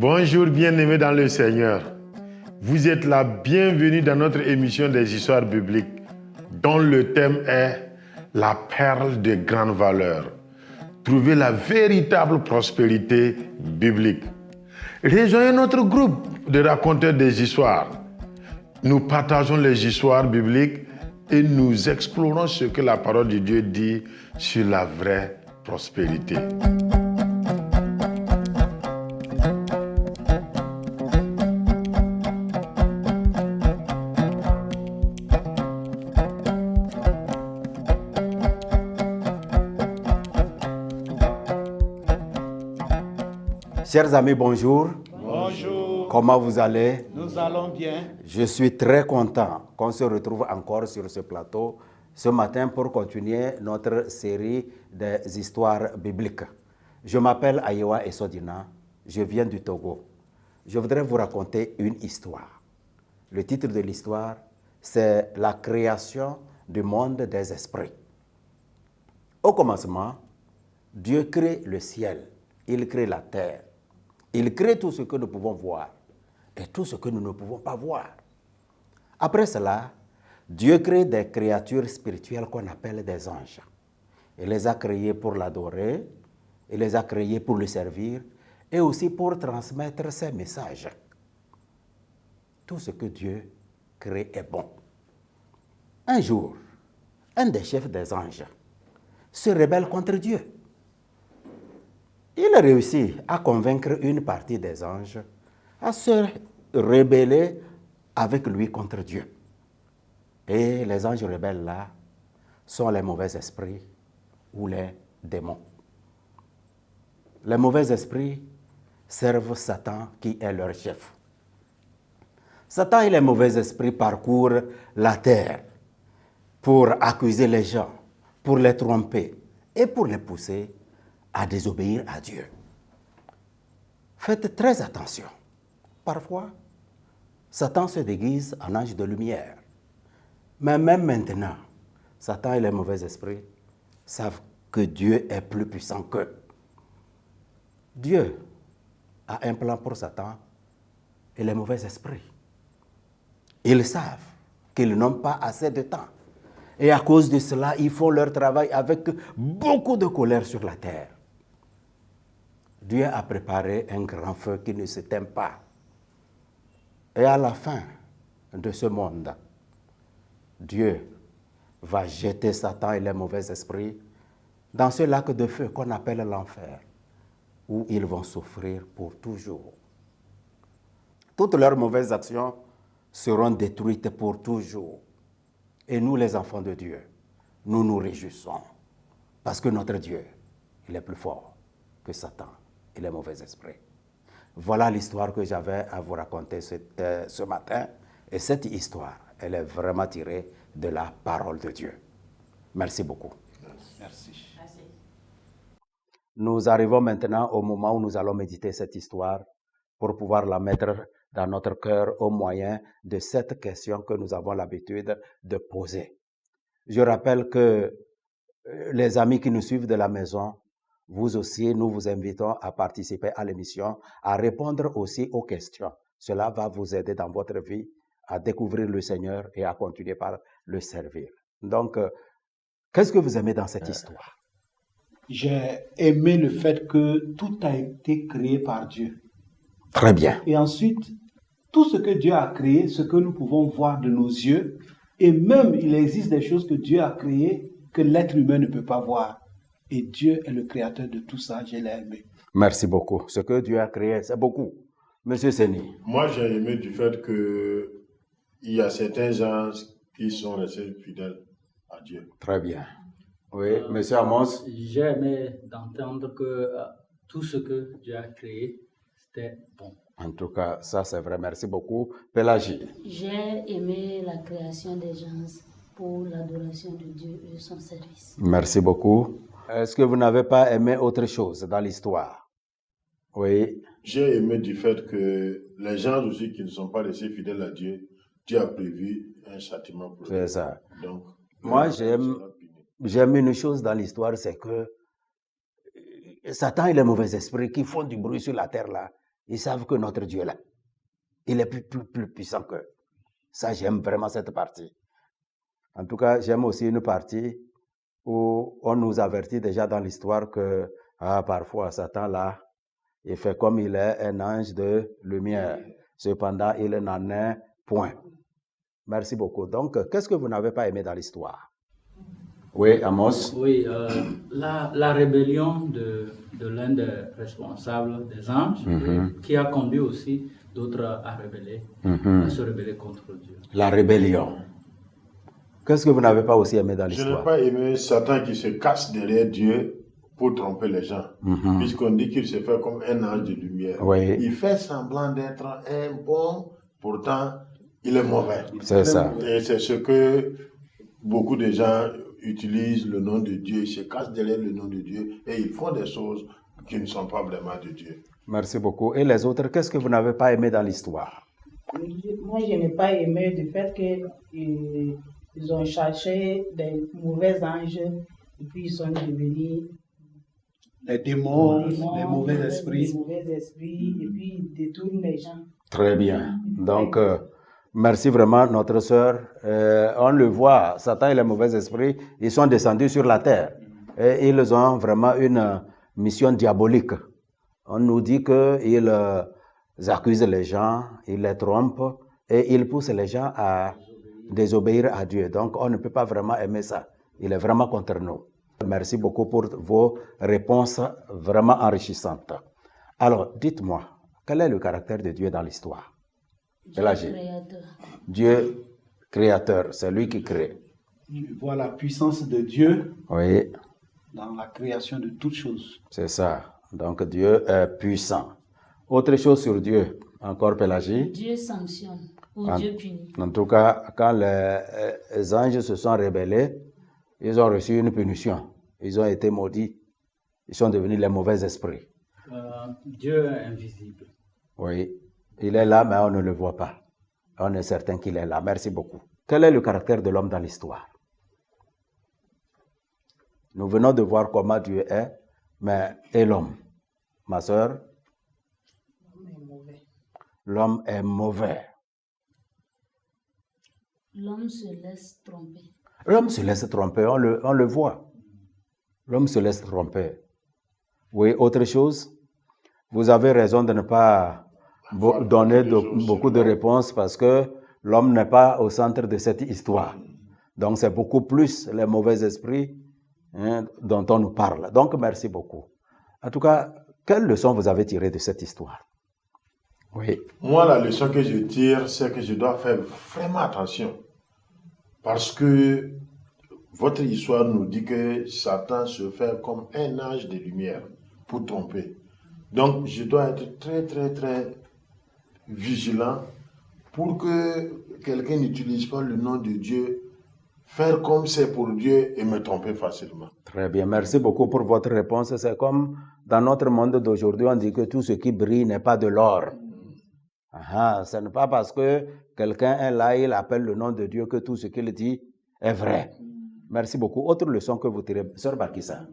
Bonjour bien-aimés dans le Seigneur. Vous êtes la bienvenue dans notre émission des histoires bibliques dont le thème est la perle de grande valeur. Trouver la véritable prospérité biblique. Rejoignez notre groupe de raconteurs des histoires. Nous partageons les histoires bibliques et nous explorons ce que la parole de Dieu dit sur la vraie prospérité. Chers amis, bonjour. Bonjour. Comment vous allez? Nous allons bien. Je suis très content qu'on se retrouve encore sur ce plateau ce matin pour continuer notre série des histoires bibliques. Je m'appelle Ayewa Esodina, je viens du Togo. Je voudrais vous raconter une histoire. Le titre de l'histoire, c'est La création du monde des esprits. Au commencement, Dieu crée le ciel, il crée la terre. Il crée tout ce que nous pouvons voir et tout ce que nous ne pouvons pas voir. Après cela, Dieu crée des créatures spirituelles qu'on appelle des anges. Il les a créés pour l'adorer, il les a créés pour le servir et aussi pour transmettre ses messages. Tout ce que Dieu crée est bon. Un jour, un des chefs des anges se rebelle contre Dieu. Il a réussi à convaincre une partie des anges à se rebeller avec lui contre Dieu. Et les anges rebelles là sont les mauvais esprits ou les démons. Les mauvais esprits servent Satan qui est leur chef. Satan et les mauvais esprits parcourent la terre pour accuser les gens, pour les tromper et pour les pousser à désobéir à Dieu. Faites très attention. Parfois, Satan se déguise en ange de lumière. Mais même maintenant, Satan et les mauvais esprits savent que Dieu est plus puissant qu'eux. Dieu a un plan pour Satan et les mauvais esprits. Ils savent qu'ils n'ont pas assez de temps. Et à cause de cela, ils font leur travail avec beaucoup de colère sur la terre. Dieu a préparé un grand feu qui ne s'éteint pas. Et à la fin de ce monde, Dieu va jeter Satan et les mauvais esprits dans ce lac de feu qu'on appelle l'enfer, où ils vont souffrir pour toujours. Toutes leurs mauvaises actions seront détruites pour toujours. Et nous, les enfants de Dieu, nous nous réjouissons parce que notre Dieu, il est plus fort que Satan et les mauvais esprits. Voilà l'histoire que j'avais à vous raconter ce matin. Et cette histoire, elle est vraiment tirée de la parole de Dieu. Merci beaucoup. Merci. Nous arrivons maintenant au moment où nous allons méditer cette histoire pour pouvoir la mettre dans notre cœur au moyen de cette question que nous avons l'habitude de poser. Je rappelle que les amis qui nous suivent de la maison, vous aussi, nous vous invitons à participer à l'émission, à répondre aussi aux questions. Cela va vous aider dans votre vie à découvrir le Seigneur et à continuer par le servir. Donc, qu'est-ce que vous aimez dans cette histoire? J'ai aimé le fait que tout a été créé par Dieu. Très bien. Et ensuite, tout ce que Dieu a créé, ce que nous pouvons voir de nos yeux, et même il existe des choses que Dieu a créées que l'être humain ne peut pas voir. Et Dieu est le créateur de tout ça, je l'ai aimé. Merci beaucoup. Ce que Dieu a créé, c'est beaucoup. Monsieur Seni. Moi, j'ai aimé du fait qu'il y a certains gens qui sont restés fidèles à Dieu. Très bien. Oui, monsieur Amos. J'ai aimé d'entendre que tout ce que Dieu a créé, c'était bon. En tout cas, ça c'est vrai. Merci beaucoup. Pélagie. J'ai aimé la création des gens pour l'adoration de Dieu et son service. Merci beaucoup. Est-ce que vous n'avez pas aimé autre chose dans l'histoire? Oui. J'ai aimé du fait que les gens aussi qui ne sont pas restés fidèles à Dieu, Dieu a prévu un châtiment pour eux. C'est ça. Donc, moi, j'aime une chose dans l'histoire, c'est que Satan et les mauvais esprits qui font du bruit sur la terre là, Ils savent que notre Dieu est là. Il est plus puissant qu'eux. Ça, j'aime vraiment cette partie. En tout cas, j'aime aussi une partie où on nous avertit déjà dans l'histoire que parfois Satan là, il fait comme il est un ange de lumière. Cependant, il n'en est point. Merci beaucoup. Donc, qu'est-ce que vous n'avez pas aimé dans l'histoire? Oui, Amos? Oui, la rébellion de l'un des responsables des anges, qui a conduit aussi d'autres à se rebeller contre Dieu. La rébellion. Qu'est-ce que vous n'avez pas aussi aimé dans Je l'histoire? n'ai pas aimé Satan qui se cache derrière Dieu pour tromper les gens. Puisqu'on dit qu'il se fait comme un ange de lumière. Oui. Il fait semblant d'être un bon, pourtant il est mauvais. C'est ça. Et c'est ce que beaucoup de gens utilisent le nom de Dieu, ils se cachent derrière le nom de Dieu et ils font des choses qui ne sont pas vraiment de Dieu. Merci beaucoup. Et les autres, qu'est-ce que vous n'avez pas aimé dans l'histoire? Moi, je n'ai pas aimé le fait qu'ils ont cherché des mauvais anges et puis ils sont devenus Les démons, les les mauvais esprits. et puis ils détournent les gens. Très bien. Donc, merci vraiment, notre sœur. On le voit, Satan et les mauvais esprits, ils sont descendus sur la terre. Et ils ont vraiment une mission diabolique. On nous dit qu'ils accusent les gens, ils les trompent et ils poussent les gens à désobéir à Dieu. Donc, on ne peut pas vraiment aimer ça. Il est vraiment contre nous. Merci beaucoup pour vos réponses vraiment enrichissantes. Alors, dites-moi, quel est le caractère de Dieu dans l'histoire? Dieu créateur. Dieu créateur, c'est lui qui crée. Je vois la puissance de Dieu Oui, dans la création de toutes choses. c'est ça. Donc, Dieu est puissant. Autre chose sur Dieu, encore Pélagie? Dieu sanctionne ou Dieu punit. En tout cas, quand les anges se sont rebellés, ils ont reçu une punition. Ils ont été maudits. Ils sont devenus les mauvais esprits. Dieu est invisible. Oui, il est là, mais on ne le voit pas. On est certain qu'il est là. Merci beaucoup. Quel est le caractère de l'homme dans l'histoire? Nous venons de voir comment Dieu est, mais et l'homme? Ma sœur? L'homme est mauvais. L'homme se laisse tromper. L'homme se laisse tromper, on le voit. L'homme se laisse tromper. Oui, autre chose? Vous avez raison de ne pas donner beaucoup de réponses parce que l'homme n'est pas au centre de cette histoire. Donc, c'est beaucoup plus les mauvais esprits dont on nous parle. Donc, merci beaucoup. En tout cas, quelle leçon vous avez tirée de cette histoire? Oui. Moi, la leçon que je tire, c'est que je dois faire vraiment attention. Parce que votre histoire nous dit que Satan se fait comme un ange de lumière pour tromper. Donc, je dois être très, très, très vigilant pour que quelqu'un n'utilise pas le nom de Dieu, faire comme c'est pour Dieu et me tromper facilement. Très bien, merci beaucoup pour votre réponse. C'est comme dans notre monde d'aujourd'hui, on dit que tout ce qui brille n'est pas de l'or. Ce n'est pas parce que quelqu'un est là, il appelle le nom de Dieu que tout ce qu'il dit est vrai. Merci beaucoup. Autre leçon que vous tirez, Sœur Bakissa?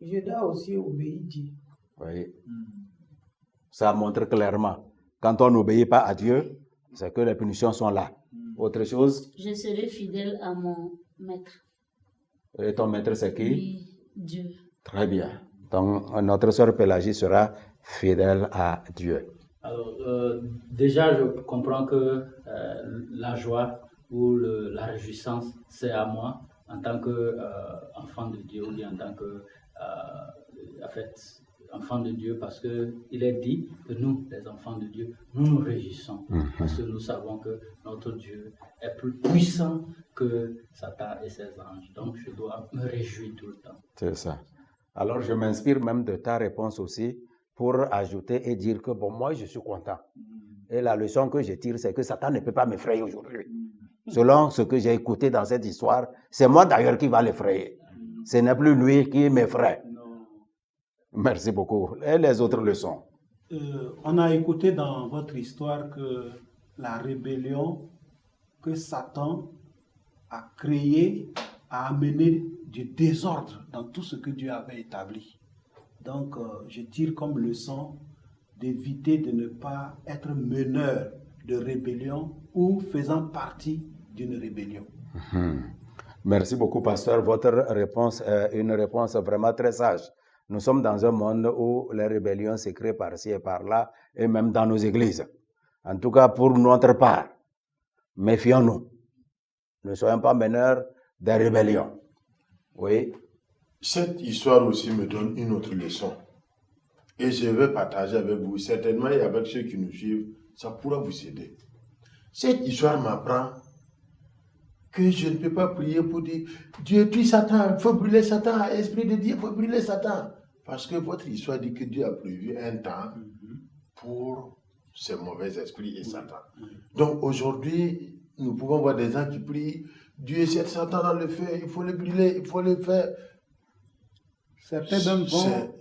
Je dois aussi obéir Dieu. Oui. Ça montre clairement. Quand on n'obéit pas à Dieu, c'est que les punitions sont là. Autre chose? Je serai fidèle à mon maître. Et ton maître, c'est qui? Oui, Dieu. Très bien. Donc, notre sœur Pélagie sera fidèle à Dieu. Alors, déjà, je comprends que la joie ou la réjouissance, c'est à moi en tant qu'enfant de Dieu ou bien en tant que, enfant de Dieu, parce qu'il est dit que nous, les enfants de Dieu, nous nous réjouissons parce que nous savons que notre Dieu est plus puissant que Satan et ses anges. Donc, je dois me réjouir tout le temps. C'est ça. Alors, je m'inspire même de ta réponse aussi pour ajouter et dire que, bon, moi, je suis content. Et la leçon que je tire, c'est que Satan ne peut pas m'effrayer aujourd'hui. Selon ce que j'ai écouté dans cette histoire, c'est moi d'ailleurs qui va l'effrayer. Ce n'est plus lui qui m'effraie. Merci beaucoup. Et les autres leçons? On a écouté dans votre histoire que la rébellion que Satan a créée a amené du désordre dans tout ce que Dieu avait établi. Donc, je tire comme leçon d'éviter de ne pas être meneur de rébellion ou faisant partie d'une rébellion. Merci beaucoup, pasteur. Votre réponse est une réponse vraiment très sage. Nous sommes dans un monde où les rébellions se créent par-ci et par-là, et même dans nos églises. En tout cas, pour notre part, méfions-nous. Ne soyons pas meneurs de rébellions. Oui. Cette histoire aussi me donne une autre leçon. Et je vais partager avec vous, certainement, et avec ceux qui nous suivent, ça pourra vous aider. Cette histoire m'apprend que je ne peux pas prier pour dire Dieu tue Satan, il faut brûler Satan, Esprit de Dieu, il faut brûler Satan. Parce que votre histoire dit que Dieu a prévu un temps pour ces mauvais esprits et Satan. Donc aujourd'hui, nous pouvons voir des gens qui prient Dieu jette Satan dans le feu, il faut le brûler, il faut le faire. Certains même vont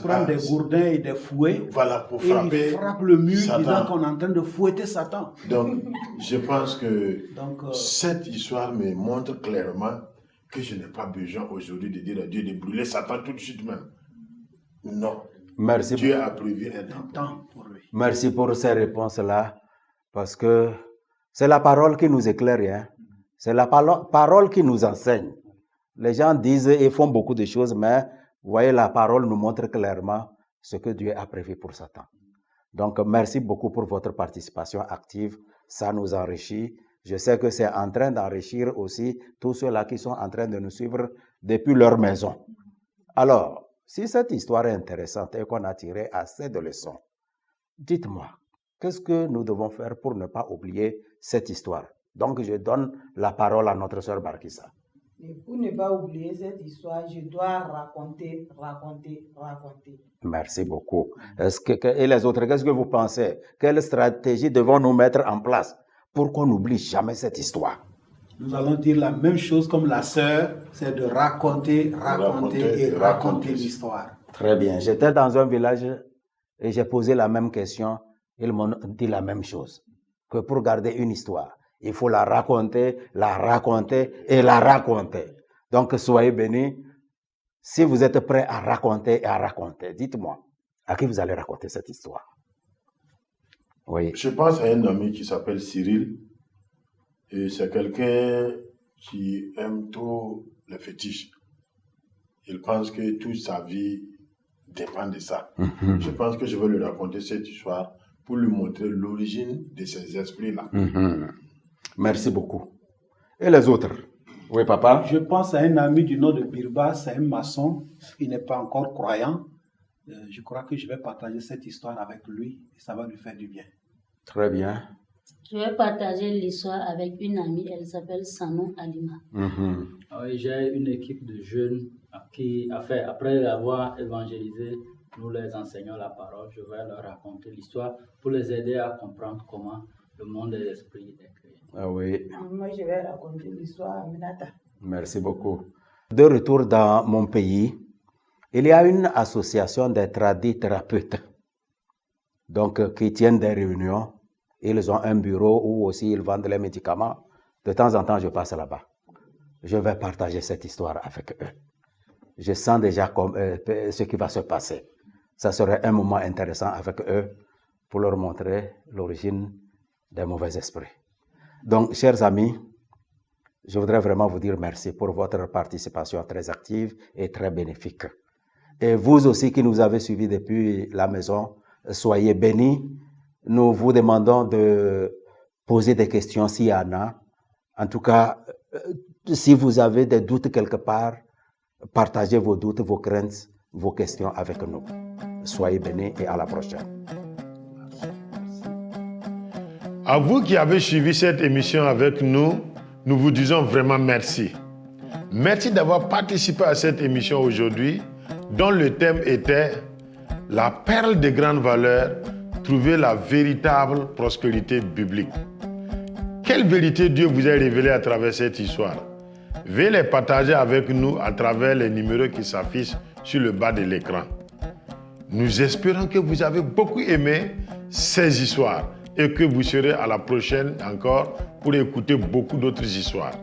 prendre des gourdins et des fouets, voilà, pour et frapper ils frappent le mur Satan. Disant qu'on est en train de fouetter Satan. Donc, je pense que Donc, cette histoire me montre clairement que je n'ai pas besoin aujourd'hui de dire à Dieu de brûler Satan tout de suite même. Non. Merci. Dieu a prévu un temps pour lui. Merci pour ces réponses-là, parce que c'est la parole qui nous éclaire, hein? C'est la parole qui nous enseigne. Les gens disent et font beaucoup de choses, mais vous voyez, la parole nous montre clairement ce que Dieu a prévu pour Satan. Donc, merci beaucoup pour votre participation active. Ça nous enrichit. Je sais que c'est en train d'enrichir aussi tous ceux-là qui sont en train de nous suivre depuis leur maison. Alors, si cette histoire est intéressante et qu'on a tiré assez de leçons, dites-moi, qu'est-ce que nous devons faire pour ne pas oublier cette histoire? Donc, je donne la parole à notre sœur Barkissa. Et pour ne pas oublier cette histoire, je dois raconter. Merci beaucoup. Et les autres, qu'est-ce que vous pensez? Quelle stratégie devons-nous mettre en place pour qu'on n'oublie jamais cette histoire? Nous allons dire la même chose comme la sœur, c'est de raconter l'histoire. Très bien. J'étais dans un village et j'ai posé la même question. Ils m'ont dit la même chose. Que pour garder une histoire, il faut la raconter et la raconter. Donc, soyez bénis. Si vous êtes prêts à raconter, dites-moi, à qui vous allez raconter cette histoire? Oui. Je pense à un ami qui s'appelle Cyril. Et c'est quelqu'un qui aime trop les fétiches. Il pense que toute sa vie dépend de ça. Je pense que je vais lui raconter cette histoire pour lui montrer l'origine de ces esprits-là. Merci beaucoup. Et les autres? Oui, papa? Je pense à un ami du nom de Birba, c'est un maçon, il n'est pas encore croyant. Je crois que je vais partager cette histoire avec lui et ça va lui faire du bien. Très bien. Je vais partager l'histoire avec une amie, elle s'appelle Sanou Alima. J'ai une équipe de jeunes qui, après avoir évangélisé, nous les enseignons la parole, je vais leur raconter l'histoire pour les aider à comprendre comment le monde des esprits est créé. Ah oui. Moi, je vais raconter l'histoire à Minata. Merci beaucoup. De retour dans mon pays, il y a une association des tradithérapeutes, donc qui tiennent des réunions. Ils ont un bureau où aussi ils vendent les médicaments. De temps en temps, je passe là-bas. Je vais partager cette histoire avec eux. Je sens déjà ce qui va se passer. Ça serait un moment intéressant avec eux pour leur montrer l'origine des mauvais esprits. Donc, chers amis, je voudrais vraiment vous dire merci pour votre participation très active et très bénéfique. Et vous aussi qui nous avez suivis depuis la maison, soyez bénis. Nous vous demandons de poser des questions s'il y en a. En tout cas, si vous avez des doutes quelque part, partagez vos doutes, vos craintes, vos questions avec nous. Soyez bénis et à la prochaine. À vous qui avez suivi cette émission avec nous, nous vous disons vraiment merci. Merci d'avoir participé à cette émission aujourd'hui, dont le thème était « La perle de grande valeur, trouver la véritable prospérité biblique ». Quelle vérité Dieu vous a révélée à travers cette histoire? Veuillez les partager avec nous à travers les numéros qui s'affichent sur le bas de l'écran. Nous espérons que vous avez beaucoup aimé ces histoires et que vous serez à la prochaine encore pour écouter beaucoup d'autres histoires.